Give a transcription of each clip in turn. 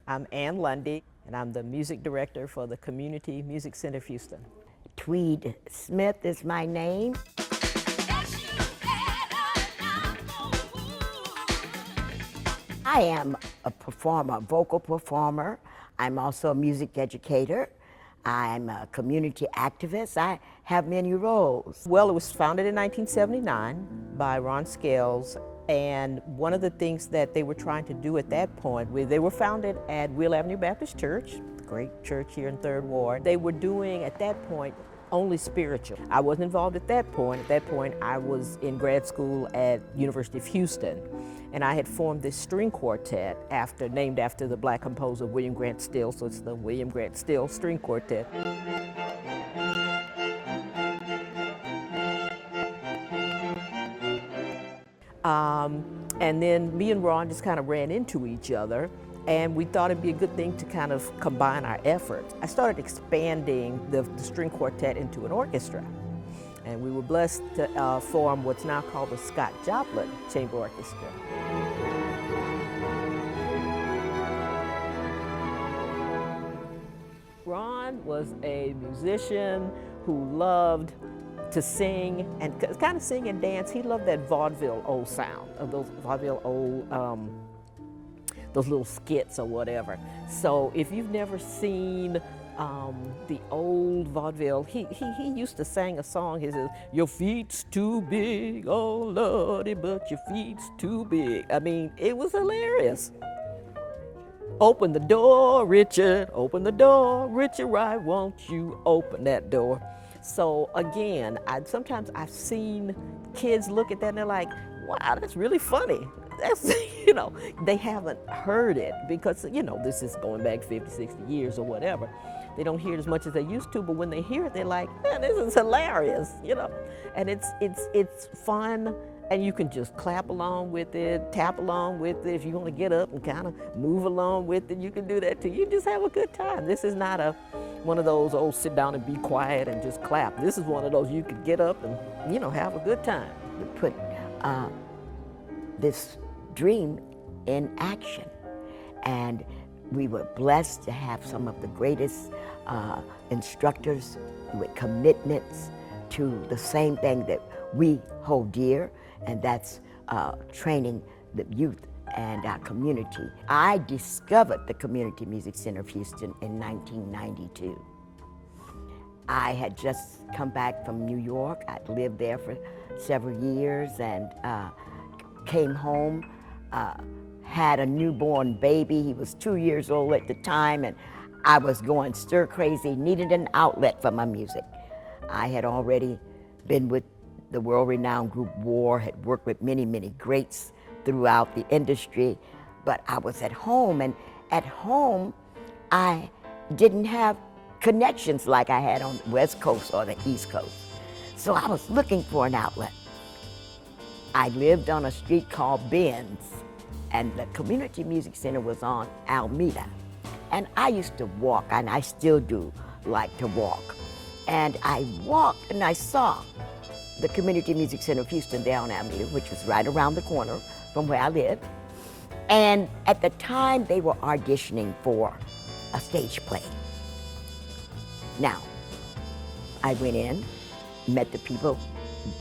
I'm Ann Lundy, and I'm the music director for the Community Music Center of Houston. Tweed Smith is my name. I am a performer, a vocal performer. I'm also a music educator. I'm a community activist. I have many roles. Well, it was founded in 1979 by Ron Scales, and one of the things that they were trying to do at that point, they were founded at Wheel Avenue Baptist Church, great church here in 3rd Ward. They were doing, at that point, only spiritual. I wasn't involved at that point. At that point, I was in grad school at University of Houston, and I had formed this string quartet named after the black composer William Grant Still, so it's the William Grant Still String Quartet. And then me and Ron just kind of ran into each other, and we thought it'd be a good thing to kind of combine our efforts. I started expanding the string quartet into an orchestra, and we were blessed to form what's now called the Scott Joplin Chamber Orchestra. Ron was a musician who loved to sing and kind of sing and dance. He loved that vaudeville old sound of those vaudeville old, those little skits or whatever. So if you've never seen the old vaudeville, he used to sing a song. He says, "Your feet's too big, oh Lordy, but your feet's too big." I mean, it was hilarious. "Open the door, Richard, open the door, Richard, why won't you open that door?" So again, sometimes I've seen kids look at that and they're like, wow, that's really funny. That's, they haven't heard it because, this is going back 50, 60 years or whatever. They don't hear it as much as they used to, but when they hear it, they're like, man, this is hilarious, And it's fun, and you can just clap along with it, tap along with it. If you want to get up and kind of move along with it, you can do that too. You just have a good time. This is not one of those, sit down and be quiet and just clap. This is one of those you could get up and, have a good time. We put this dream in action, and we were blessed to have some of the greatest instructors with commitments to the same thing that we hold dear, and that's training the youth and our community. I discovered the Community Music Center of Houston in 1992. I had just come back from New York. I'd lived there for several years and came home, had a newborn baby. He was 2 years old at the time, and I was going stir crazy, needed an outlet for my music. I had already been with the world-renowned group War, had worked with many, many greats throughout the industry, but I was at home, and at home, I didn't have connections like I had on the West Coast or the East Coast. So I was looking for an outlet. I lived on a street called Benz, and the Community Music Center was on Alameda. And I used to walk, and I still do like to walk. And I walked, and I saw the Community Music Center of Houston there on Alameda, which was right around the corner from where I lived. And at the time, they were auditioning for a stage play. Now, I went in, met the people,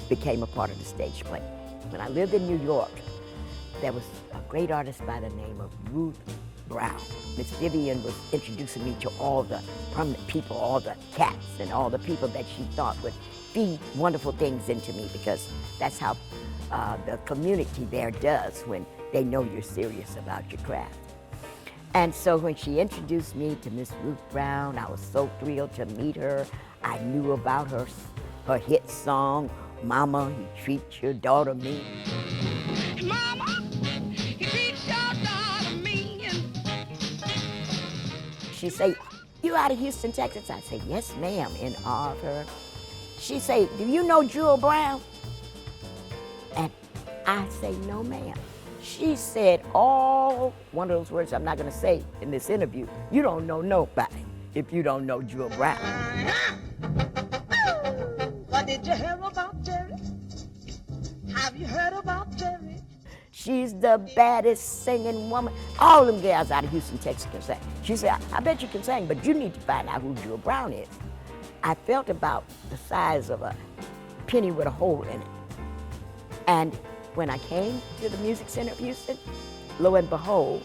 became a part of the stage play. When I lived in New York, there was a great artist by the name of Ruth Brown. Miss Vivian was introducing me to all the prominent people, all the cats and all the people that she thought would feed wonderful things into me, because that's how the community there does when they know you're serious about your craft. And so when she introduced me to Miss Ruth Brown, I was so thrilled to meet her. I knew about her hit song, "Mama, You Treat Your Daughter Mean." Mama, you treat your daughter mean. She say, "You out of Houston, Texas?" I say, "Yes, ma'am," in awe of her. She say, "Do you know Jewel Brown?" And I say, "No, ma'am." She said one of those words I'm not gonna say in this interview. "You don't know nobody if you don't know Jewel Brown." What did you hear about Jerry? Have you heard about Jerry? She's the baddest singing woman. All them gals out of Houston, Texas can sing. She said, I bet you can sing, but you need to find out who Jewel Brown is. I felt about the size of a penny with a hole in it. And when I came to the Music Center of Houston, lo and behold,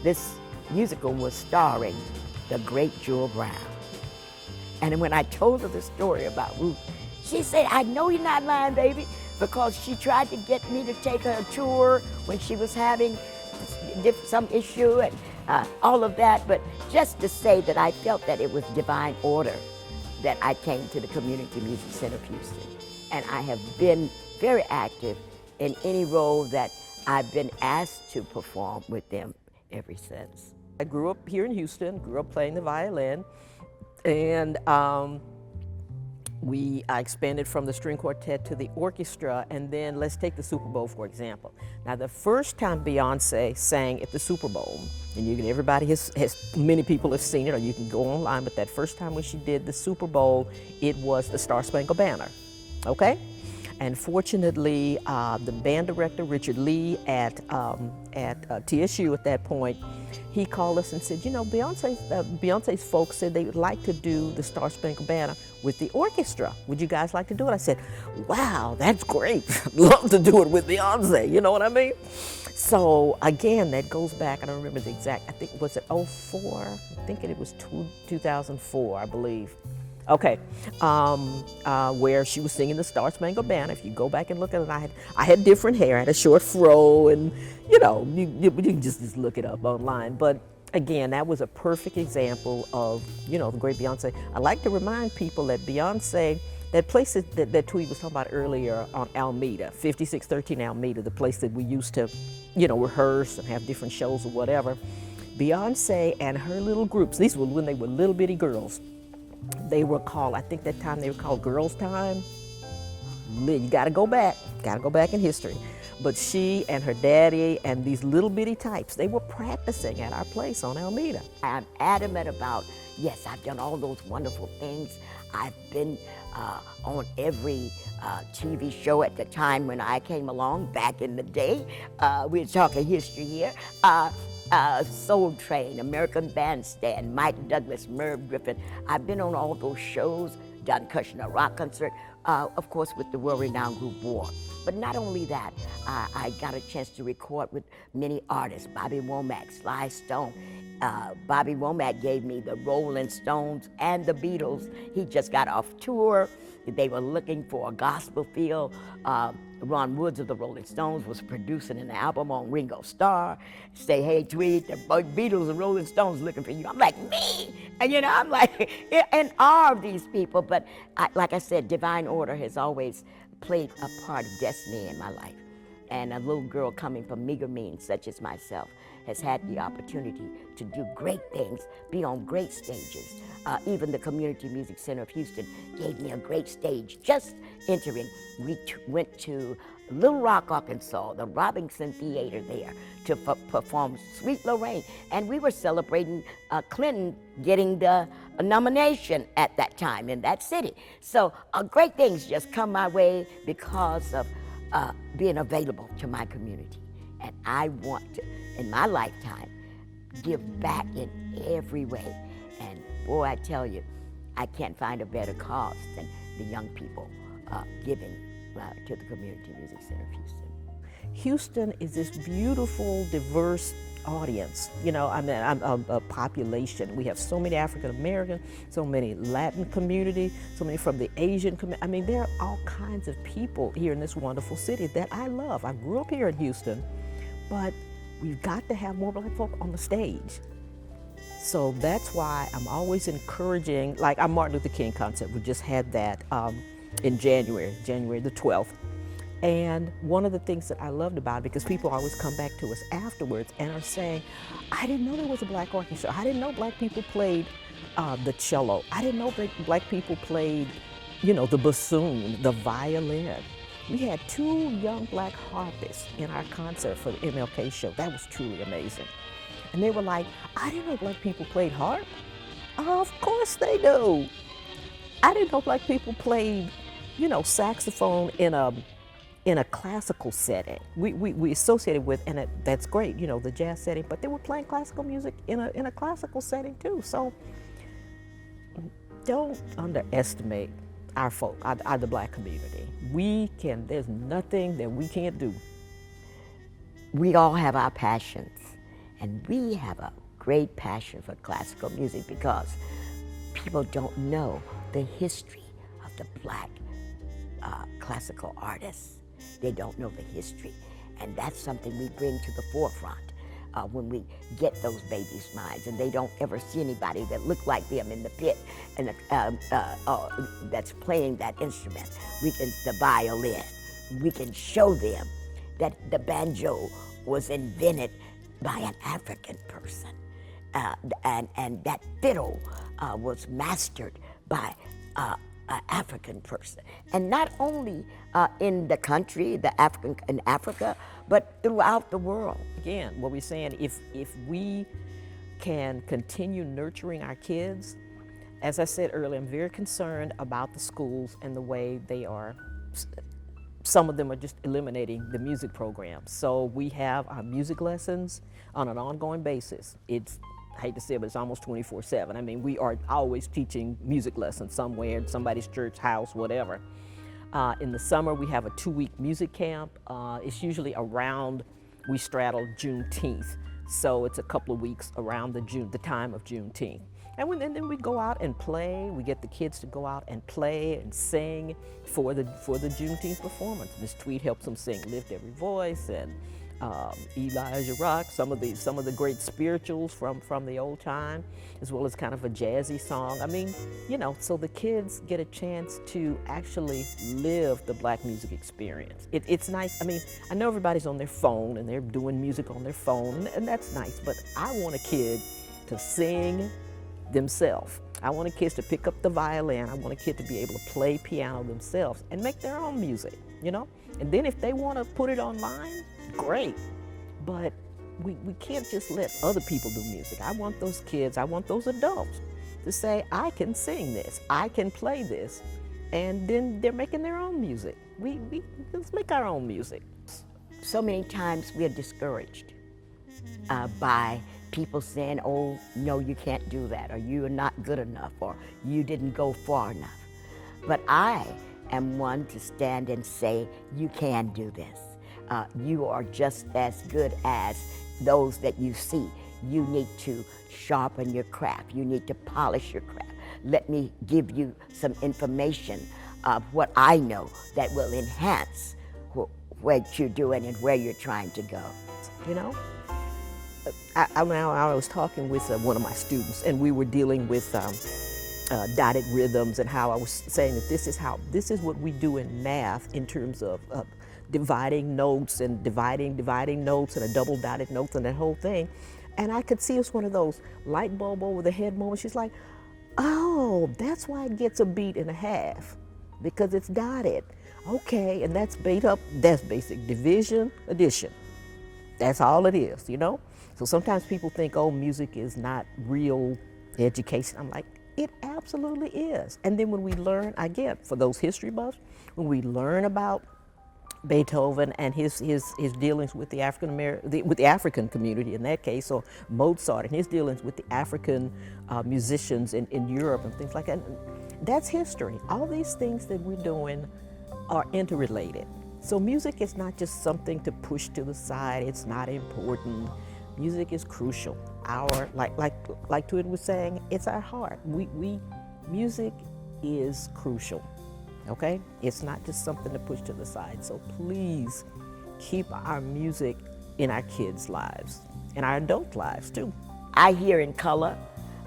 this musical was starring the great Jewel Brown. And when I told her the story about Ruth, she said, I know you're not lying, baby, because she tried to get me to take her a tour when she was having some issue and all of that. But just to say that I felt that it was divine order that I came to the Community Music Center of Houston. And I have been very active in any role that I've been asked to perform with them ever since. I grew up here in Houston, grew up playing the violin, and I expanded from the string quartet to the orchestra, and then let's take the Super Bowl for example. Now the first time Beyoncé sang at the Super Bowl, and everybody many people have seen it, or you can go online, but that first time when she did the Super Bowl, it was the Star Spangled Banner, okay? And fortunately, the band director, Richard Lee at TSU at that point, he called us and said, you know, Beyonce's folks said they would like to do the Star Spangled Banner with the orchestra. Would you guys like to do it? I said, wow, that's great. Love to do it with Beyonce, you know what I mean? So again, that goes back, I don't remember the exact, I think, was it 04? I think it was 2004, I believe. Okay, where she was singing the Star Spangled Banner. If you go back and look at it, I had different hair. I had a short fro, and you know, you can just look it up online. But again, that was a perfect example of, you know, the great Beyonce. I like to remind people that Beyonce, that place that Tweet was talking about earlier on Alameda, 5613 Alameda, the place that we used to, you know, rehearse and have different shows or whatever. Beyonce and her little groups, these were when they were little bitty girls. They were called, I think that time they were called Girls Time. You gotta go back in history. But she and her daddy and these little bitty types, they were practicing at our place on Alameda. I'm adamant about, yes, I've done all those wonderful things. I've been on every TV show at the time when I came along, back in the day. We're talking history here. Soul Train, American Bandstand, Mike Douglas, Merv Griffin. I've been on all those shows, done Kushner Rock Concert, of course with the world-renowned group War. But not only that, I got a chance to record with many artists, Bobby Womack, Sly Stone. Bobby Womack gave me the Rolling Stones and the Beatles. He just got off tour. They were looking for a gospel feel. Ron Woods of the Rolling Stones was producing an album on Ringo Starr. Say, hey, Tweet, the Beatles and Rolling Stones looking for you. I'm like, me? And you know, I'm like, in awe of these people. But like I said, divine order has always played a part of destiny in my life. And a little girl coming from meager means, such as myself, has had the opportunity to do great things, be on great stages. Even the Community Music Center of Houston gave me a great stage just entering. We went to Little Rock, Arkansas, the Robinson Theater there to perform Sweet Lorraine. And we were celebrating Clinton getting the nomination at that time in that city. So great things just come my way because of being available to my community. And I want to, in my lifetime, give back in every way. And boy, I tell you, I can't find a better cause than the young people giving to the Community Music Center of Houston. Houston is this beautiful, diverse audience. You know, I mean, I'm a population. We have so many African American, so many Latin community, so many from the Asian community. I mean, there are all kinds of people here in this wonderful city that I love. I grew up here in Houston, but we've got to have more Black folk on the stage. So that's why I'm always encouraging, like our Martin Luther King concert, we just had that in January the 12th. And one of the things that I loved about it, because people always come back to us afterwards and are saying, I didn't know there was a Black orchestra. I didn't know Black people played the cello. I didn't know Black people played, you know, the bassoon, the violin. We had 2 young Black harpists in our concert for the MLK show. That was truly amazing. And they were like, I didn't know Black people played harp. Of course they do. I didn't know Black people played, you know, saxophone in a in a classical setting. We associated with, and that's great, you know, the jazz setting, but they were playing classical music in a classical setting too. So don't underestimate our folk, the Black community. There's nothing that we can't do. We all have our passions, and we have a great passion for classical music because people don't know the history of the Black classical artists. They don't know the history, and that's something we bring to the forefront when we get those babies' minds, and they don't ever see anybody that look like them in the pit and that's playing that instrument. The violin. We can show them that the banjo was invented by an African person, and that fiddle was mastered by an African person, and not only in the country, in Africa, but throughout the world. Again, what we're saying, if we can continue nurturing our kids, as I said earlier, I'm very concerned about the schools and the way they are. Some of them are just eliminating the music program. So we have our music lessons on an ongoing basis. I hate to say it, but it's almost 24/7. I mean, we are always teaching music lessons somewhere, in somebody's church, house, whatever. In the summer, we have a 2-week music camp. It's usually we straddle Juneteenth. So it's a couple of weeks around the time of Juneteenth. And then we go out and play. We get the kids to go out and play and sing for the Juneteenth performance. Miss Tweed helps them sing "Lift Every Voice" and Elijah Rock, some of the great spirituals from the old time, as well as kind of a jazzy song. I mean, you know, so the kids get a chance to actually live the Black music experience. It's nice. I mean, I know everybody's on their phone and they're doing music on their phone, and that's nice, but I want a kid to sing themselves. I want kids to pick up the violin. I want a kid to be able to play piano themselves and make their own music, you know? And then if they want to put it online, great. But we can't just let other people do music. I want those kids, I want those adults to say, I can sing this, I can play this, and then they're making their own music. Let's make our own music. So many times we're discouraged by people saying, oh, no, you can't do that, or you are not good enough, or you didn't go far enough. But I am one to stand and say, you can do this. You are just as good as those that you see. You need to sharpen your craft. You need to polish your craft. Let me give you some information of what I know that will enhance what you're doing and where you're trying to go. You know? I was talking with one of my students, and we were dealing with dotted rhythms, and how I was saying that this is what we do in math in terms of dividing notes and dividing notes and a double dotted notes and that whole thing. And I could see it was one of those light bulb over the head moments. She's like, oh, that's why it gets a beat and a half, because it's dotted. Okay, and that's basic division, addition. That's all it is, you know? So sometimes people think, oh, music is not real education. I'm like, it absolutely is. And then when we learn, again, for those history buffs, when we learn about Beethoven and his dealings with the African community in that case, or Mozart and his dealings with the African musicians in Europe and things like that, that's history. All these things that we're doing are interrelated. So music is not just something to push to the side. It's not important. Music is crucial. Like Tweed was saying, it's our heart. Music is crucial. Okay? It's not just something to push to the side. So please keep our music in our kids' lives, in our adult lives too. I hear in color,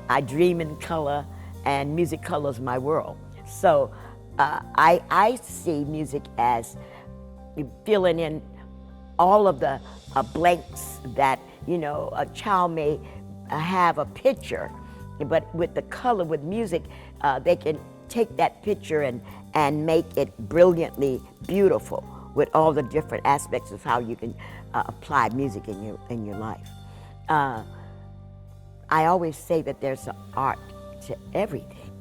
I dream in color, and music colors my world. So I see music as filling in all of the blanks that, you know, a child may have a picture, but with the color, with music, they can take that picture and make it brilliantly beautiful with all the different aspects of how you can apply music in your life. I always say that there's an art to everything,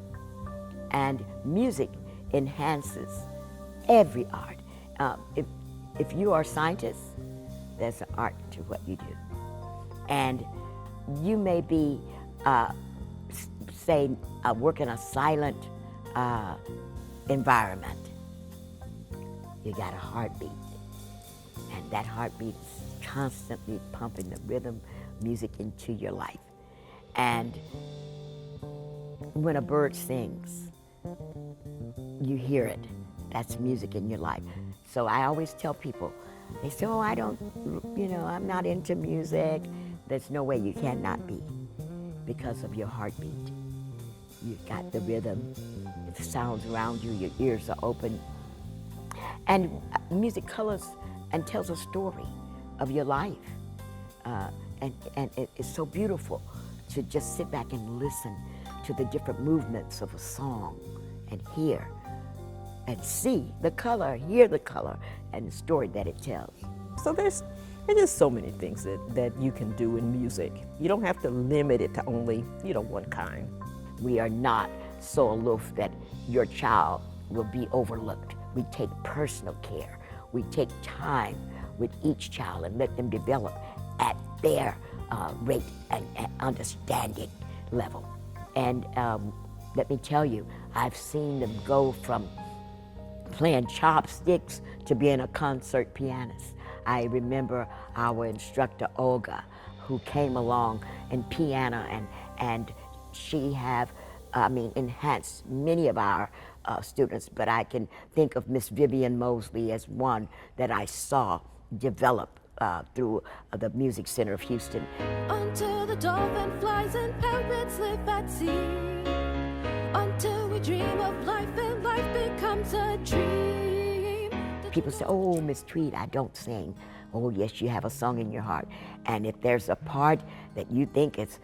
and music enhances every art. if you are a scientist, there's an art to what you do. And you may be, work in a silent environment. You got a heartbeat, and that heartbeat is constantly pumping the rhythm, music into your life. And when a bird sings, you hear it. That's music in your life. So I always tell people, they say, oh, I don't, I'm not into music. There's no way you cannot be because of your heartbeat. You've got the rhythm, the sounds around you, your ears are open. And music colors and tells a story of your life. And it's so beautiful to just sit back and listen to the different movements of a song and hear and see the color, hear the color, and the story that it tells. So there's just so many things that you can do in music. You don't have to limit it to only, one kind. We are not so aloof that your child will be overlooked. We take personal care. We take time with each child and let them develop at their rate and understanding level. And let me tell you, I've seen them go from playing chopsticks to being a concert pianist. I remember our instructor, Olga, who came along in piano, and she have, enhanced many of our students, but I can think of Miss Vivian Mosley as one that I saw develop through the Music Center of Houston. Until the dolphin flies and parrots live at sea. Until we dream of life and life becomes a dream. People say, oh, Miss Tweed, I don't sing. Oh, yes, you have a song in your heart. And if there's a part that you think is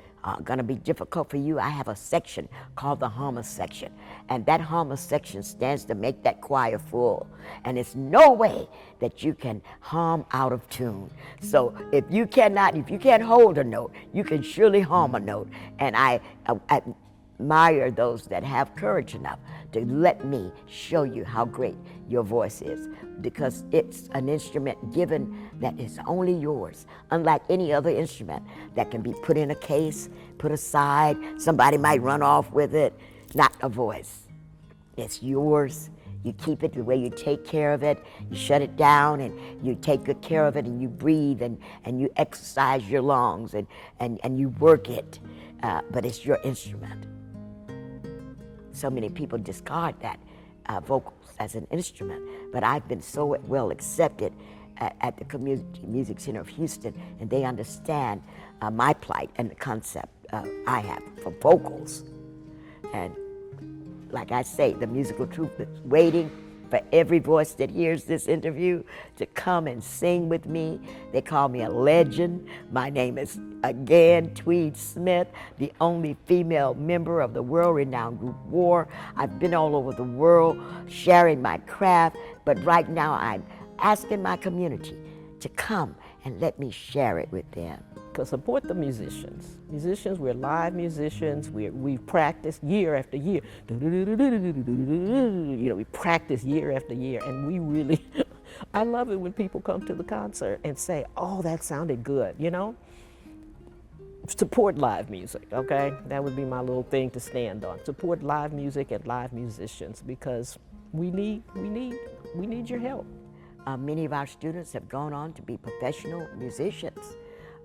gonna be difficult for you, I have a section called the Hama section. And that Hama section stands to make that choir full. And it's no way that you can hum out of tune. So if you can't hold a note, you can surely hum a note. And I admire those that have courage enough to let me show you how great your voice is, because it's an instrument given that is only yours, unlike any other instrument that can be put in a case, put aside, somebody might run off with it. Not a voice. It's yours. You keep it the way you take care of it. You shut it down and you take good care of it, and you breathe and you exercise your lungs and you work it, but it's your instrument. So many people discard that vocals as an instrument, but I've been so well accepted at the Community Music Center of Houston, and they understand my plight and the concept I have for vocals. And like I say, the musical troupe is waiting for every voice that hears this interview to come and sing with me. They call me a legend. My name is, again, Tweed Smith, the only female member of the world-renowned group WAR. I've been all over the world sharing my craft, but right now I'm asking my community to come and let me share it with them. To support the musicians. Musicians, we're live musicians. We practice year after year. We practice year after year, and we really, I love it when people come to the concert and say, oh, that sounded good, Support live music, okay? That would be my little thing to stand on. Support live music and live musicians, because we need your help. Many of our students have gone on to be professional musicians.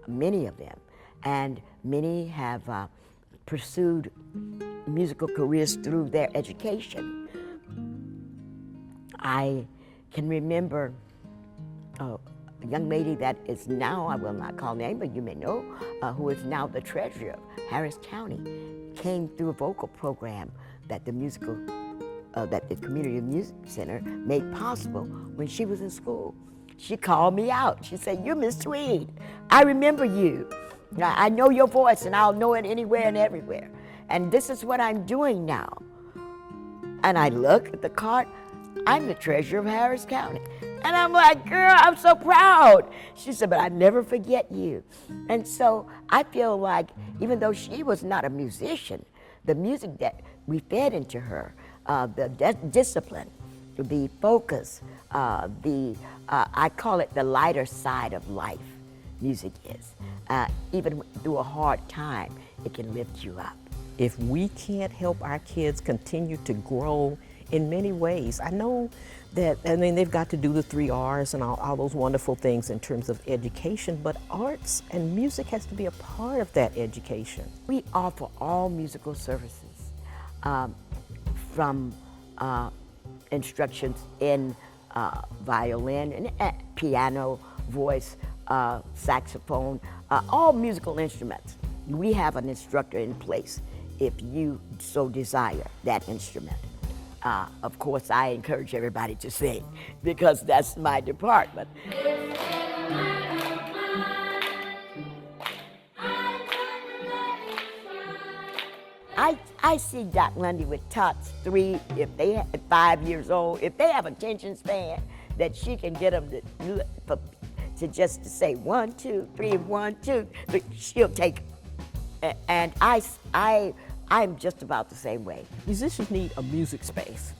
Many of them, and many have pursued musical careers through their education. I can remember a young lady that is now, I will not call name, but you may know, who is now the treasurer of Harris County, came through a vocal program that the Community Music Center made possible when she was in school. She called me out. She said, "You're Miss Tweed. I remember you. I know your voice, and I'll know it anywhere and everywhere. And this is what I'm doing now." And I look at the card. I'm the treasurer of Harris County. And I'm like, girl, I'm so proud. She said, but I never forget you. And so I feel like, even though she was not a musician, the music that we fed into her, the discipline the focus, I call it the lighter side of life. Music is. Even through a hard time, it can lift you up. If we can't help our kids continue to grow in many ways, I know that, I mean, they've got to do the 3 R's and all those wonderful things in terms of education, but arts and music has to be a part of that education. We offer all musical services, from instructions in violin and piano, voice, saxophone, all musical instruments. We have an instructor in place if you so desire that instrument. Of course, I encourage everybody to sing because that's my department. I see Doc Lundy with tots 3, if they have 5 years old, if they have attention span, that she can get them to just to say 1, 2, 3, 1, 2, 3, she'll take it. And I'm just about the same way. Musicians need a music space.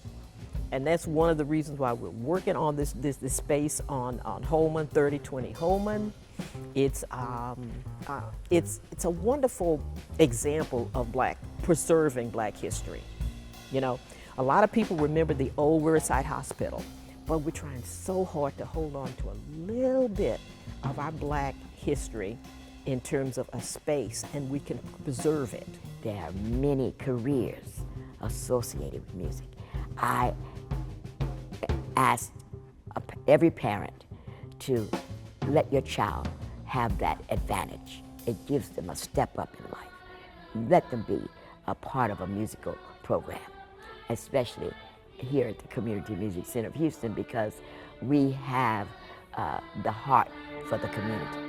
And that's one of the reasons why we're working on this space on Holman, 3020 Holman. It's a wonderful example of preserving Black history. You know, a lot of people remember the old Riverside Hospital, but we're trying so hard to hold on to a little bit of our Black history in terms of a space, and we can preserve it. There are many careers associated with music. I ask every parent to let your child have that advantage. It gives them a step up in life. Let them be a part of a musical program, especially here at the Community Music Center of Houston, because we have the heart for the community.